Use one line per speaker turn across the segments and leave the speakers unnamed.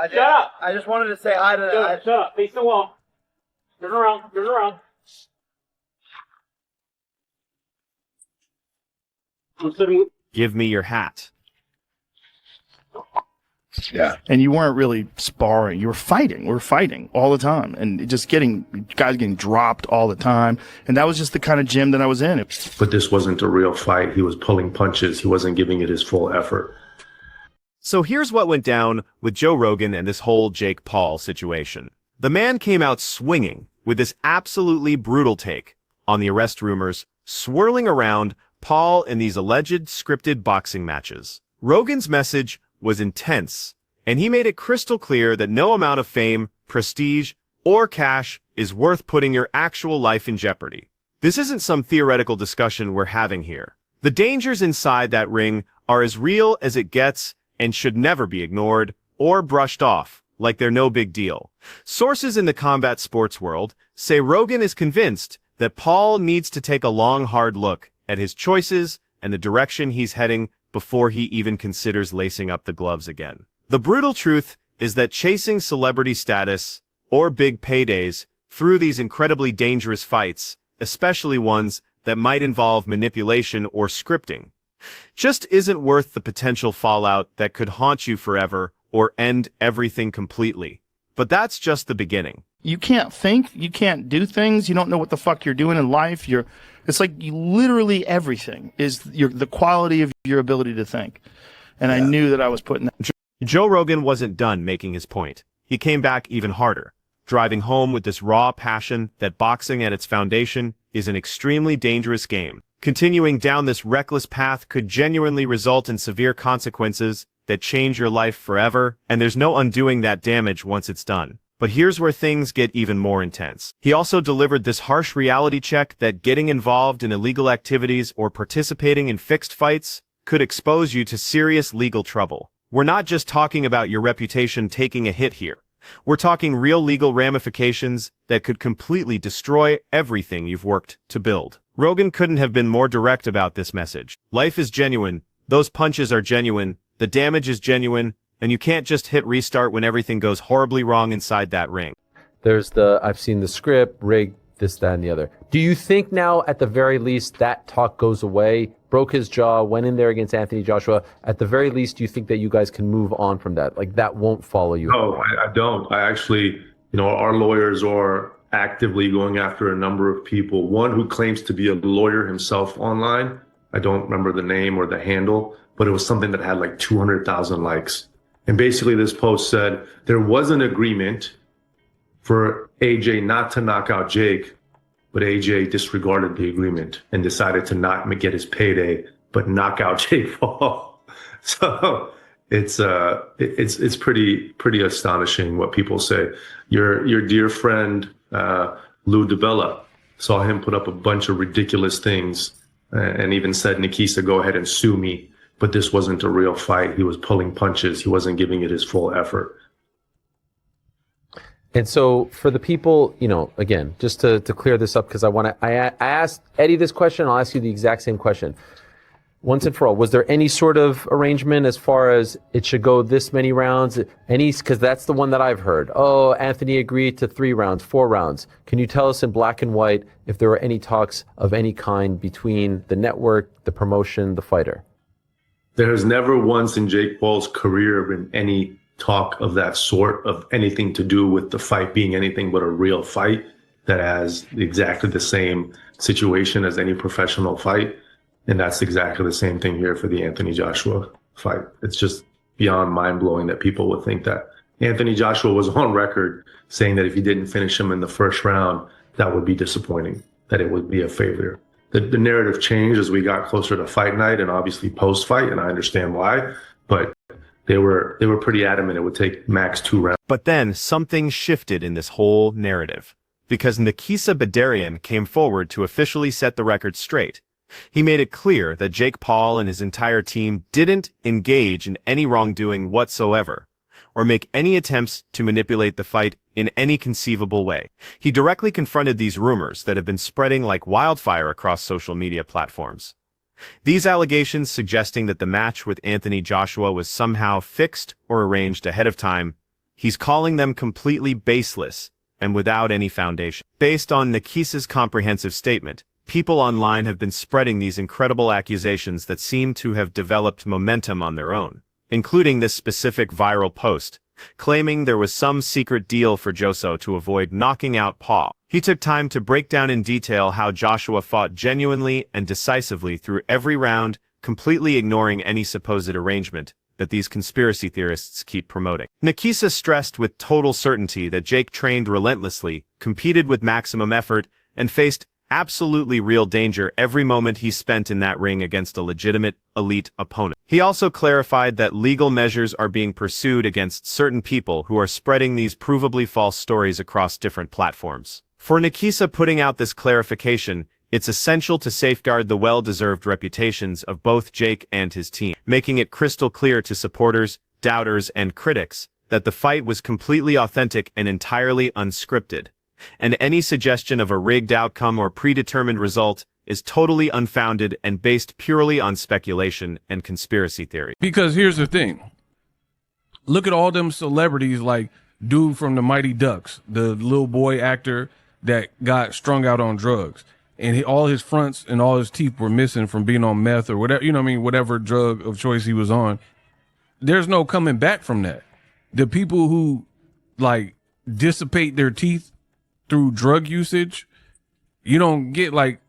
Shut up! I just wanted to say hi to that.
Shut up. Face the wall. Turn around. Turn around.
Give me your hat.
Yeah. And you weren't really sparring. You were fighting. We were fighting all the time. And just guys getting dropped all the time. And that was just the kind of gym that I was in.
But this wasn't a real fight. He was pulling punches. He wasn't giving it his full effort.
So here's what went down with Joe Rogan and this whole Jake Paul situation. The man came out swinging with this absolutely brutal take on the arrest rumors swirling around Paul in these alleged scripted boxing matches. Rogan's message was intense, and he made it crystal clear that no amount of fame, prestige, or cash is worth putting your actual life in jeopardy. This isn't some theoretical discussion we're having here. The dangers inside that ring are as real as it gets and should never be ignored or brushed off like they're no big deal. Sources in the combat sports world say Rogan is convinced that Paul needs to take a long, hard look at his choices and the direction he's heading before he even considers lacing up the gloves again. The brutal truth is that chasing celebrity status or big paydays through these incredibly dangerous fights, especially ones that might involve manipulation or scripting, just isn't worth the potential fallout that could haunt you forever or end everything completely. But that's just the beginning.
You can't think, you can't do things, you don't know what the fuck you're doing in life. It's like literally everything is the quality of your ability to think. And I knew that I was putting that.
Joe Rogan wasn't done making his point. He came back even harder, driving home with this raw passion that boxing at its foundation is an extremely dangerous game. Continuing down this reckless path could genuinely result in severe consequences that change your life forever, and there's no undoing that damage once it's done. But here's where things get even more intense. He also delivered this harsh reality check that getting involved in illegal activities or participating in fixed fights could expose you to serious legal trouble. We're not just talking about your reputation taking a hit here. We're talking real legal ramifications that could completely destroy everything you've worked to build. Rogan couldn't have been more direct about this message. Life is genuine. Those punches are genuine. The damage is genuine. And you can't just hit restart when everything goes horribly wrong inside that ring.
I've seen the script, rig, this, that, and the other. Do you think now, at the very least, that talk goes away? Broke his jaw, went in there against Anthony Joshua. At the very least, do you think that you guys can move on from that? Like, that won't follow you?
No, I don't. I actually, our lawyers are actively going after a number of people. One who claims to be a lawyer himself online. I don't remember the name or the handle, but it was something that had like 200,000 likes. And basically this post said there was an agreement for AJ not to knock out Jake, but AJ disregarded the agreement and decided to not get his payday, but knock out Jake Paul. So it's pretty astonishing what people say. Your dear friend Lou DiBella saw him put up a bunch of ridiculous things and even said, Nikisa, go ahead and sue me. But this wasn't a real fight. He was pulling punches. He wasn't giving it his full effort.
And so for the people, again, just to clear this up, because I asked Eddie this question, I'll ask you the exact same question. Once and for all, was there any sort of arrangement as far as it should go this many rounds? Because that's the one that I've heard. Oh, Anthony agreed to 3 rounds, 4 rounds. Can you tell us in black and white if there were any talks of any kind between the network, the promotion, the fighter?
There has never once in Jake Paul's career been any talk of that sort, of anything to do with the fight being anything but a real fight that has exactly the same situation as any professional fight. And that's exactly the same thing here for the Anthony Joshua fight. It's just beyond mind-blowing that people would think that. Anthony Joshua was on record saying that if he didn't finish him in the first round, that would be disappointing, that it would be a failure. The narrative changed as we got closer to fight night and obviously post-fight, and I understand why, but they were pretty adamant it would take max 2 rounds.
But then something shifted in this whole narrative, because Nikisa Badarian came forward to officially set the record straight. He made it clear that Jake Paul and his entire team didn't engage in any wrongdoing whatsoever, or make any attempts to manipulate the fight in any conceivable way. He directly confronted these rumors that have been spreading like wildfire across social media platforms. These allegations suggesting that the match with Anthony Joshua was somehow fixed or arranged ahead of time He's calling them completely baseless and without any foundation. Based on Nikisa's comprehensive statement, people online have been spreading these incredible accusations that seem to have developed momentum on their own, including this specific viral post, claiming there was some secret deal for Joso to avoid knocking out Paul. He took time to break down in detail how Joshua fought genuinely and decisively through every round, completely ignoring any supposed arrangement that these conspiracy theorists keep promoting. Nikisa stressed with total certainty that Jake trained relentlessly, competed with maximum effort, and faced absolutely real danger every moment he spent in that ring against a legitimate, elite opponent. He also clarified that legal measures are being pursued against certain people who are spreading these provably false stories across different platforms. For Nikisa putting out this clarification, it's essential to safeguard the well-deserved reputations of both Jake and his team, making it crystal clear to supporters, doubters, and critics that the fight was completely authentic and entirely unscripted, and any suggestion of a rigged outcome or predetermined result is totally unfounded and based purely on speculation and conspiracy theory.
Because here's the thing. Look at all them celebrities like dude from the Mighty Ducks, the little boy actor that got strung out on drugs. And all his fronts and all his teeth were missing from being on meth or whatever, you know what I mean, whatever drug of choice he was on. There's no coming back from that. The people who like dissipate their teeth through drug usage, you don't get like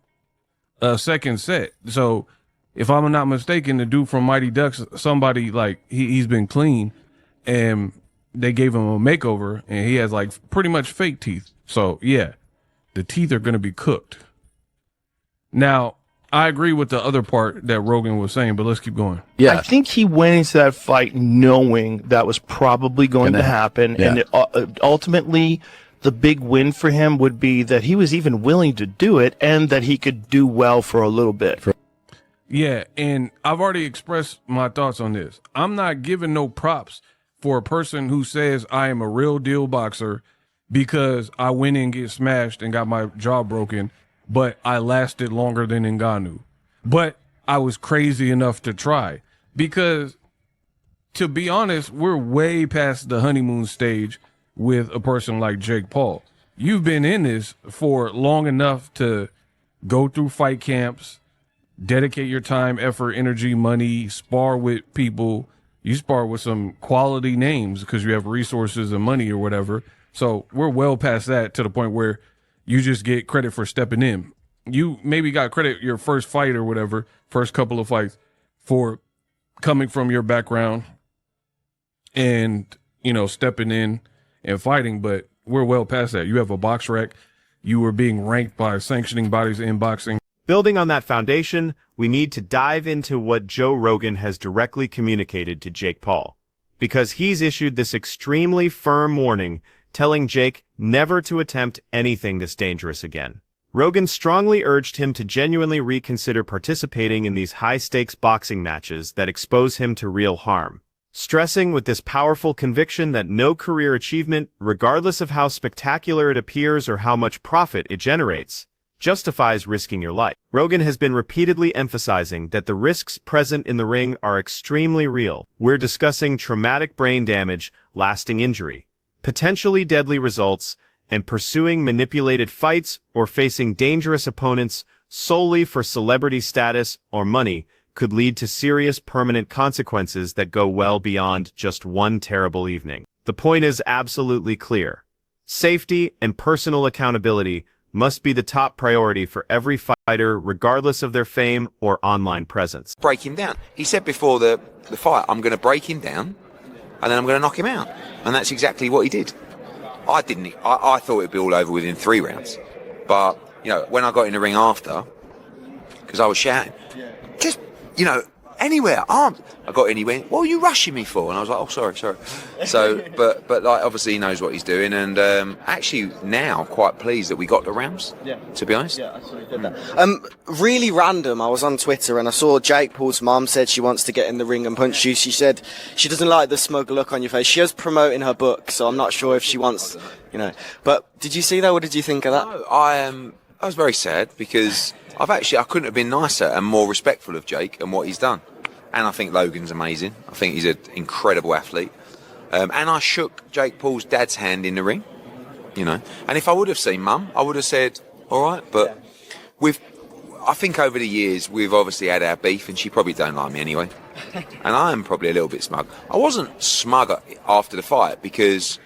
a second set. So if I'm not mistaken, the dude from Mighty Ducks, somebody like he's been clean and they gave him a makeover and he has like pretty much fake teeth. So yeah, the teeth are going to be cooked. Now, I agree with the other part that Rogan was saying, but let's keep going.
Yeah, I think he went into that fight knowing that was probably going to happen, and ultimately, the big win for him would be that he was even willing to do it, and that he could do well for a little bit.
Yeah, and I've already expressed my thoughts on this. I'm not giving no props for a person who says I am a real deal boxer because I went in and get smashed and got my jaw broken, but I lasted longer than Ngannou. But I was crazy enough to try. Because, to be honest, we're way past the honeymoon stage with a person like Jake Paul. You've been in this for long enough to go through fight camps, dedicate your time, effort, energy, money, spar with people. You spar with some quality names because you have resources and money or whatever. So we're well past that to the point where you just get credit for stepping in. You maybe got credit your first fight or whatever, first couple of fights, for coming from your background and, you know, stepping in and fighting. But we're well past that. You have a box rec. You were being ranked by sanctioning bodies in boxing.
Building on that foundation, we need to dive into what Joe Rogan has directly communicated to Jake Paul, because he's issued this extremely firm warning telling Jake never to attempt anything this dangerous again. Rogan strongly urged him to genuinely reconsider participating in these high-stakes boxing matches that expose him to real harm, stressing with this powerful conviction that no career achievement, regardless of how spectacular it appears or how much profit it generates, justifies risking your life. Rogan has been repeatedly emphasizing that the risks present in the ring are extremely real. We're discussing traumatic brain damage, lasting injury, potentially deadly results, and pursuing manipulated fights or facing dangerous opponents solely for celebrity status or money could lead to serious permanent consequences that go well beyond just one terrible evening. The point is absolutely clear. Safety and personal accountability must be the top priority for every fighter, regardless of their fame or online presence.
Break him down. He said before the fight, I'm going to break him down and then I'm going to knock him out. And that's exactly what he did. I thought it'd be all over within 3 rounds. But, you know, when I got in the ring after, because I was shouting, just, you know, anywhere, arms. I got in, he went, what are you rushing me for? And I was like, oh, sorry. So, but like, obviously he knows what he's doing. And actually now quite pleased that we got the rounds, to be honest.
Yeah, I saw you did that. Really random, I was on Twitter and I saw Jake Paul's mum said she wants to get in the ring and punch you. She said she doesn't like the smug look on your face. She is promoting her book, so I'm not sure if she wants, you know. But did you see that? What did you think of that?
No, I was very sad because I couldn't have been nicer and more respectful of Jake and what he's done. And I think Logan's amazing. I think he's an incredible athlete. And I shook Jake Paul's dad's hand in the ring, you know. And if I would have seen Mum, I would have said, all right. But I think over the years, we've obviously had our beef, and she probably don't like me anyway. And I am probably a little bit smug. I wasn't smug after the fight because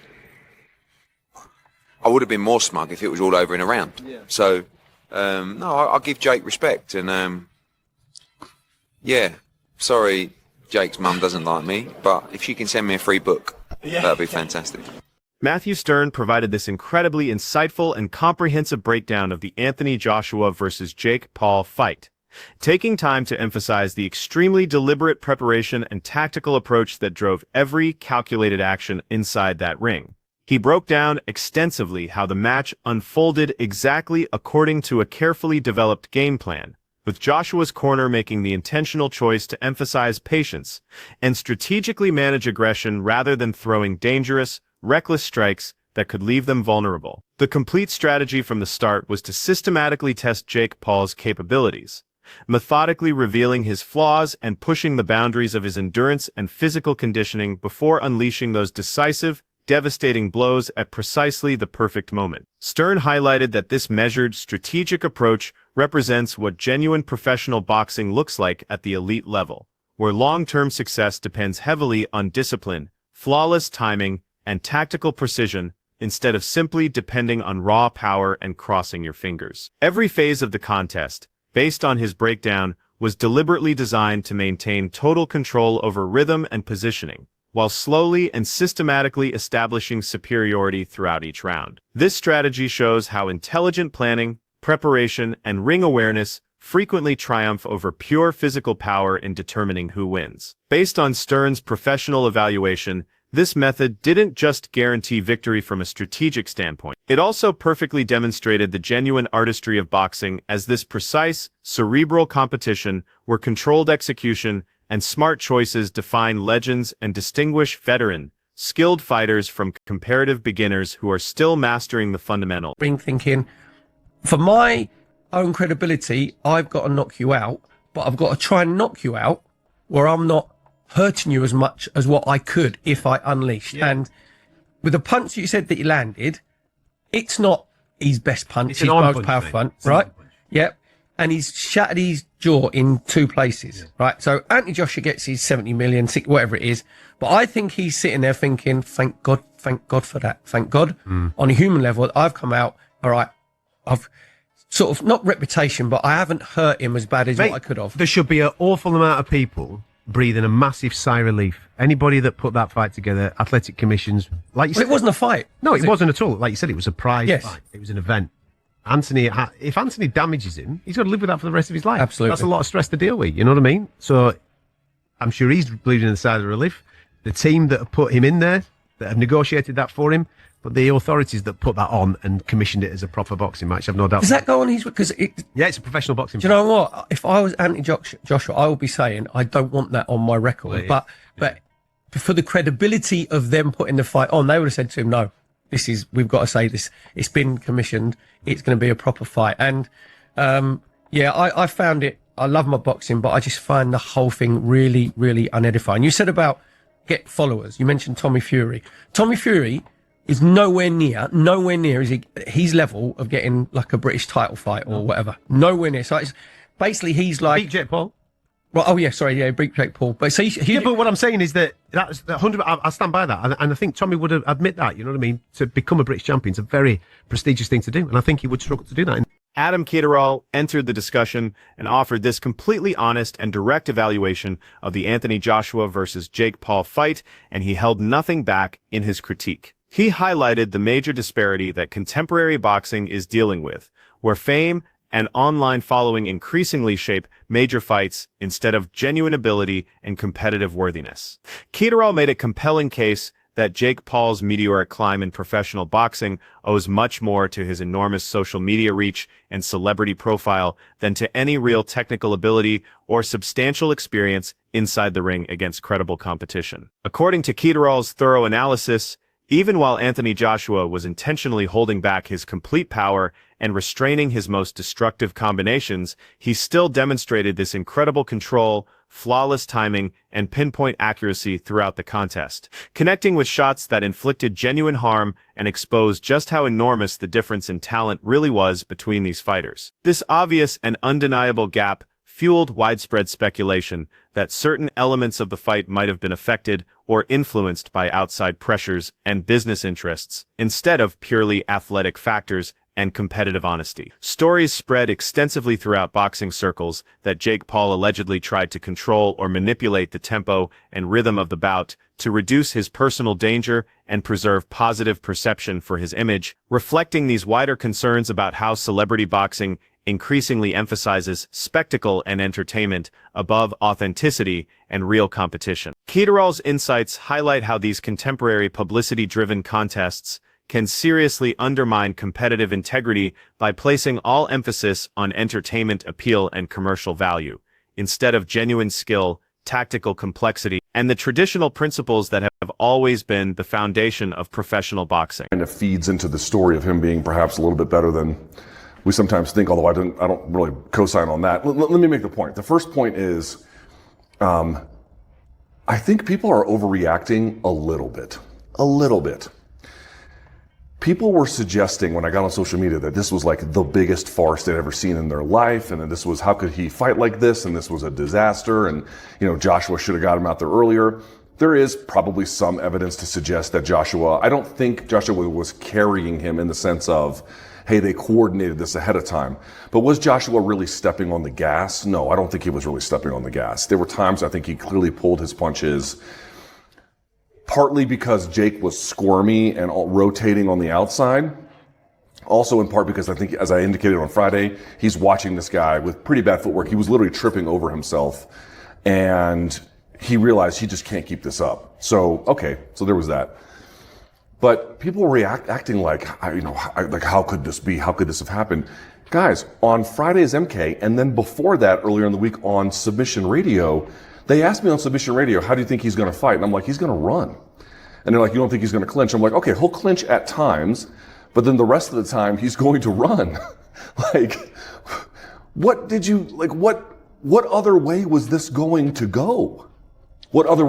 I would have been more smug if it was all over in a round. Yeah. So, no, I'll give Jake respect. And, yeah, sorry, Jake's mum doesn't like me, but if she can send me a free book, that'd be fantastic.
Matthew Stern provided this incredibly insightful and comprehensive breakdown of the Anthony Joshua versus Jake Paul fight, taking time to emphasize the extremely deliberate preparation and tactical approach that drove every calculated action inside that ring. He broke down extensively how the match unfolded exactly according to a carefully developed game plan, with Joshua's corner making the intentional choice to emphasize patience and strategically manage aggression rather than throwing dangerous, reckless strikes that could leave them vulnerable. The complete strategy from the start was to systematically test Jake Paul's capabilities, methodically revealing his flaws and pushing the boundaries of his endurance and physical conditioning before unleashing those decisive, devastating blows at precisely the perfect moment. Stern highlighted that this measured, strategic approach represents what genuine professional boxing looks like at the elite level, where long-term success depends heavily on discipline, flawless timing, and tactical precision instead of simply depending on raw power and crossing your fingers. Every phase of the contest, based on his breakdown, was deliberately designed to maintain total control over rhythm and positioning, while slowly and systematically establishing superiority throughout each round. This strategy shows how intelligent planning, preparation, and ring awareness frequently triumph over pure physical power in determining who wins. Based on Stern's professional evaluation, this method didn't just guarantee victory from a strategic standpoint. It also perfectly demonstrated the genuine artistry of boxing, as this precise, cerebral competition where controlled execution and smart choices define legends and distinguish veteran, skilled fighters from comparative beginners who are still mastering the fundamentals.
Been thinking, for my own credibility, I've got to knock you out, but I've got to try and knock you out where I'm not hurting you as much as what I could if I unleashed. Yeah. And with the punch you said that he landed, it's not his best punch, it's his most powerful punch, right? Yep. And he's shattered his jaw in 2 places, right? So Anthony Joshua gets his 70 million, whatever it is. But I think he's sitting there thinking, thank God for that. Thank God. On a human level, I've come out, all right, I've sort of, not reputation, but I haven't hurt him as bad as what I could have.
There should be an awful amount of people breathing a massive sigh of relief. Anybody that put that fight together, athletic commissions, like you said.
It wasn't a fight.
No, it wasn't at all. Like you said, it was a prize
yes.
fight. It was an event. If Anthony damages him, he's got to live with that for the rest of his life.
Absolutely.
That's a lot of stress to deal with, you know what I mean? So I'm sure he's bleeding in the side of relief. The team that have put him in there, that have negotiated that for him, but the authorities that put that on and commissioned it as a proper boxing match, I've no doubt.
Does that go on his...
Yeah, it's a professional boxing
match. Do you know what? If I was Anthony Joshua, I would be saying, I don't want that on my record. Well, but for the credibility of them putting the fight on, they would have said to him, no, we've got to say this. It's been commissioned. It's going to be a proper fight. And, I found it, I love my boxing, but I just find the whole thing really, really unedifying. You said about get followers. You mentioned Tommy Fury. Tommy Fury is nowhere near is his level of getting like a British title fight or whatever. Nowhere near. So it's basically he's like...
Beat Jake Paul.
Well, oh yeah, sorry, yeah, beat Jake Paul. But so
but what I'm saying is that that's 100. I stand by that, and I think Tommy would admit that. You know what I mean? To become a British champion is a very prestigious thing to do, and I think he would struggle to do that.
Adam Caterall entered the discussion and offered this completely honest and direct evaluation of the Anthony Joshua versus Jake Paul fight, and he held nothing back in his critique. He highlighted the major disparity that contemporary boxing is dealing with, where fame and online following increasingly shape major fights instead of genuine ability and competitive worthiness. Caterall made a compelling case that Jake Paul's meteoric climb in professional boxing owes much more to his enormous social media reach and celebrity profile than to any real technical ability or substantial experience inside the ring against credible competition. According to Caterall's thorough analysis, even while Anthony Joshua was intentionally holding back his complete power and restraining his most destructive combinations, he still demonstrated this incredible control, flawless timing, and pinpoint accuracy throughout the contest, connecting with shots that inflicted genuine harm and exposed just how enormous the difference in talent really was between these fighters. This obvious and undeniable gap fueled widespread speculation that certain elements of the fight might have been affected or influenced by outside pressures and business interests, instead of purely athletic factors and competitive honesty. Stories spread extensively throughout boxing circles that Jake Paul allegedly tried to control or manipulate the tempo and rhythm of the bout to reduce his personal danger and preserve positive perception for his image, reflecting these wider concerns about how celebrity boxing increasingly emphasizes spectacle and entertainment above authenticity and real competition. Kederall's insights highlight how these contemporary publicity-driven contests can seriously undermine competitive integrity by placing all emphasis on entertainment appeal and commercial value, instead of genuine skill, tactical complexity, and the traditional principles that have always been the foundation of professional boxing.
Kind of feeds into the story of him being perhaps a little bit better than we sometimes think, although I don't really co-sign on that. Let me make the point. The first point is, I think people are overreacting a little bit. A little bit. People were suggesting when I got on social media that this was like the biggest farce they'd ever seen in their life, and that this was, how could he fight like this, and this was a disaster, and Joshua should have got him out there earlier. There is probably some evidence to suggest that I don't think Joshua was carrying him in the sense of, hey, they coordinated this ahead of time. But was Joshua really stepping on the gas? No, I don't think he was really stepping on the gas. There were times I think he clearly pulled his punches, partly because Jake was squirmy and rotating on the outside. Also in part because I think, as I indicated on Friday, he's watching this guy with pretty bad footwork. He was literally tripping over himself, and he realized he just can't keep this up. So there was that. But people were acting like, how could this be? How could this have happened? Guys, on Friday's MK, and then before that, earlier in the week on Submission Radio, they asked me on Submission Radio, how do you think he's going to fight? And I'm like, he's going to run. And they're like, you don't think he's going to clinch? I'm like, okay, he'll clinch at times, but then the rest of the time, he's going to run. What other way was this going to go? What other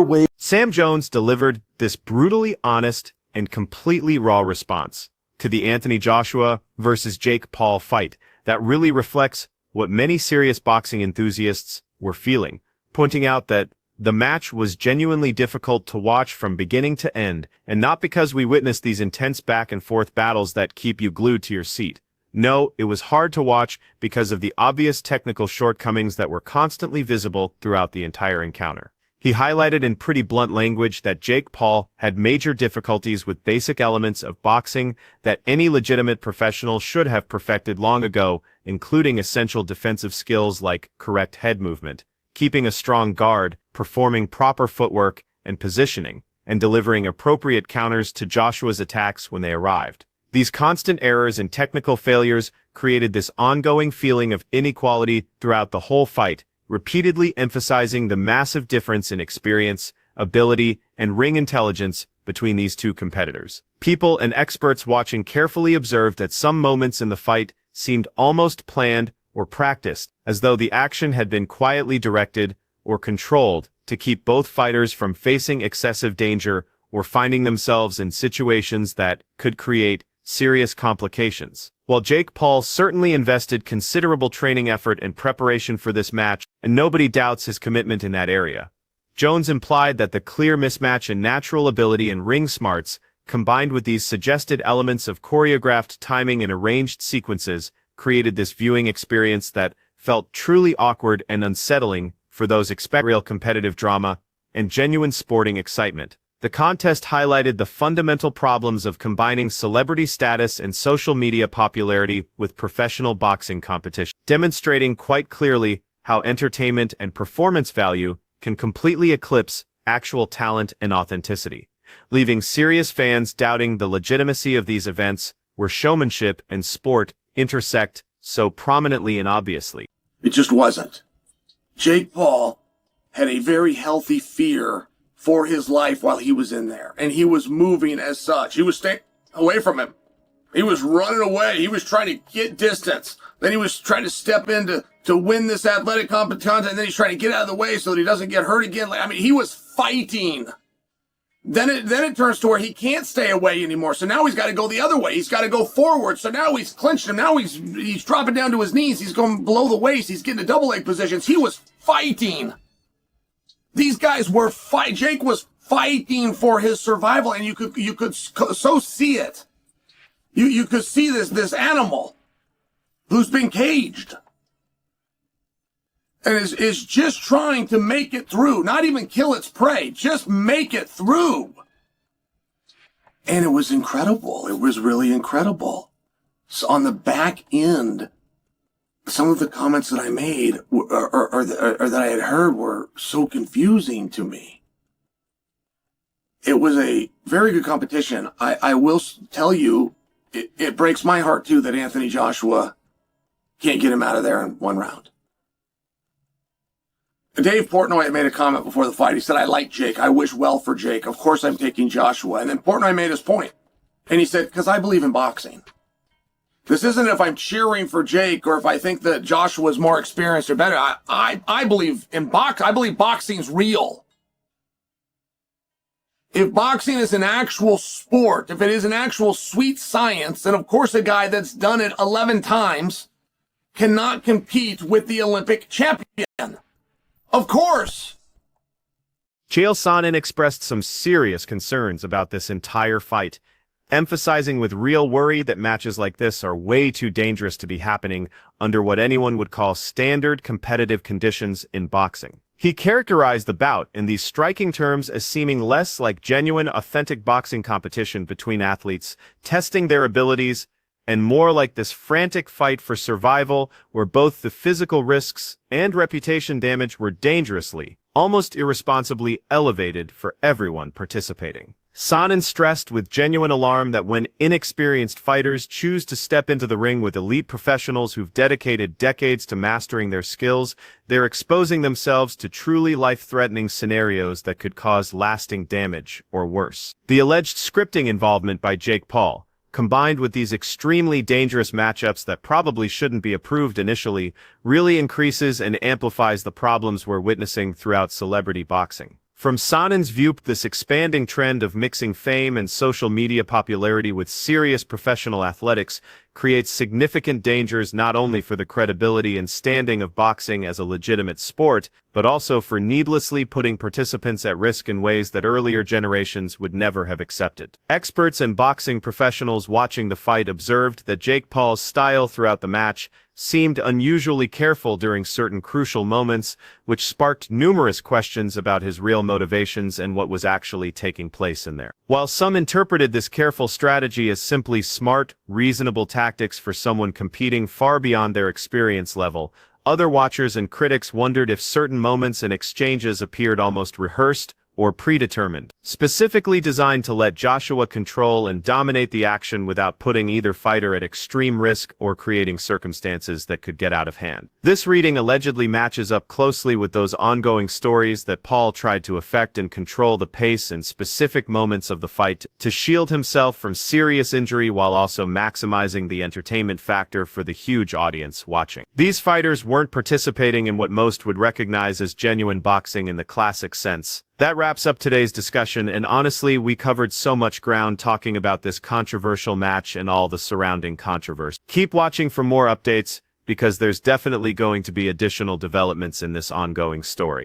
way?
Sam Jones delivered this brutally honest and completely raw response to the Anthony Joshua versus Jake Paul fight that really reflects what many serious boxing enthusiasts were feeling, pointing out that the match was genuinely difficult to watch from beginning to end, and not because we witnessed these intense back-and-forth battles that keep you glued to your seat. No, it was hard to watch because of the obvious technical shortcomings that were constantly visible throughout the entire encounter. He highlighted in pretty blunt language that Jake Paul had major difficulties with basic elements of boxing that any legitimate professional should have perfected long ago, including essential defensive skills like correct head movement, keeping a strong guard, performing proper footwork and positioning, and delivering appropriate counters to Joshua's attacks when they arrived. These constant errors and technical failures created this ongoing feeling of inequality throughout the whole fight, repeatedly emphasizing the massive difference in experience, ability, and ring intelligence between these two competitors. People and experts watching carefully observed that some moments in the fight seemed almost planned or practiced, as though the action had been quietly directed or controlled to keep both fighters from facing excessive danger or finding themselves in situations that could create serious complications. While Jake Paul certainly invested considerable training effort and preparation for this match, and nobody doubts his commitment in that area, Jones implied that the clear mismatch in natural ability and ring smarts, combined with these suggested elements of choreographed timing and arranged sequences, created this viewing experience that felt truly awkward and unsettling for those expecting real competitive drama and genuine sporting excitement. The contest highlighted the fundamental problems of combining celebrity status and social media popularity with professional boxing competition, demonstrating quite clearly how entertainment and performance value can completely eclipse actual talent and authenticity, leaving serious fans doubting the legitimacy of these events where showmanship and sport intersect so prominently and obviously.
It just wasn't. Jake Paul had a very healthy fear for his life while he was in there, and he was moving as such. He was staying away from him. He was running away. He was trying to get distance. Then he was trying to step in to win this athletic competition, and then he's trying to get out of the way so that he doesn't get hurt again. I mean, he was fighting. Then it turns to where he can't stay away anymore. So now he's got to go the other way. He's got to go forward. So now he's clinched him. Now he's dropping down to his knees. He's going below the waist. He's getting to double leg positions. He was fighting. These guys were Jake was fighting for his survival, and you could so see it. You could see this animal who's been caged and is just trying to make it through, not even kill its prey, just make it through. And it was incredible. It was really incredible. So on the back end, some of the comments that I made or that I had heard were so confusing to me. It was a very good competition. I will tell you, it breaks my heart too that Anthony Joshua can't get him out of there in one round. Dave Portnoy had made a comment before the fight. He said, I like Jake. I wish well for Jake. Of course I'm taking Joshua. And then Portnoy made his point. And he said, because I believe in boxing. This isn't if I'm cheering for Jake or if I think that Joshua is more experienced or better. I believe in I believe boxing's real. If boxing is an actual sport, if it is an actual sweet science, then of course a guy that's done it 11 times cannot compete with the Olympic champion. Of course.
Chael Sonnen expressed some serious concerns about this entire fight, emphasizing with real worry that matches like this are way too dangerous to be happening under what anyone would call standard competitive conditions in boxing. He characterized the bout in these striking terms as seeming less like genuine, authentic boxing competition between athletes, testing their abilities, and more like this frantic fight for survival where both the physical risks and reputation damage were dangerously, almost irresponsibly elevated for everyone participating. Sonnen stressed with genuine alarm that when inexperienced fighters choose to step into the ring with elite professionals who've dedicated decades to mastering their skills, they're exposing themselves to truly life-threatening scenarios that could cause lasting damage or worse. The alleged scripting involvement by Jake Paul, combined with these extremely dangerous matchups that probably shouldn't be approved initially, really increases and amplifies the problems we're witnessing throughout celebrity boxing. From Sonnen's view, this expanding trend of mixing fame and social media popularity with serious professional athletics creates significant dangers not only for the credibility and standing of boxing as a legitimate sport, but also for needlessly putting participants at risk in ways that earlier generations would never have accepted. Experts and boxing professionals watching the fight observed that Jake Paul's style throughout the match seemed unusually careful during certain crucial moments, which sparked numerous questions about his real motivations and what was actually taking place in there. While some interpreted this careful strategy as simply smart, reasonable tactics for someone competing far beyond their experience level, other watchers and critics wondered if certain moments and exchanges appeared almost rehearsed or predetermined, specifically designed to let Joshua control and dominate the action without putting either fighter at extreme risk or creating circumstances that could get out of hand. This reading allegedly matches up closely with those ongoing stories that Paul tried to affect and control the pace in specific moments of the fight to shield himself from serious injury while also maximizing the entertainment factor for the huge audience watching. These fighters weren't participating in what most would recognize as genuine boxing in the classic sense. That wraps up today's discussion, and honestly, we covered so much ground talking about this controversial match and all the surrounding controversy. Keep watching for more updates, because there's definitely going to be additional developments in this ongoing story.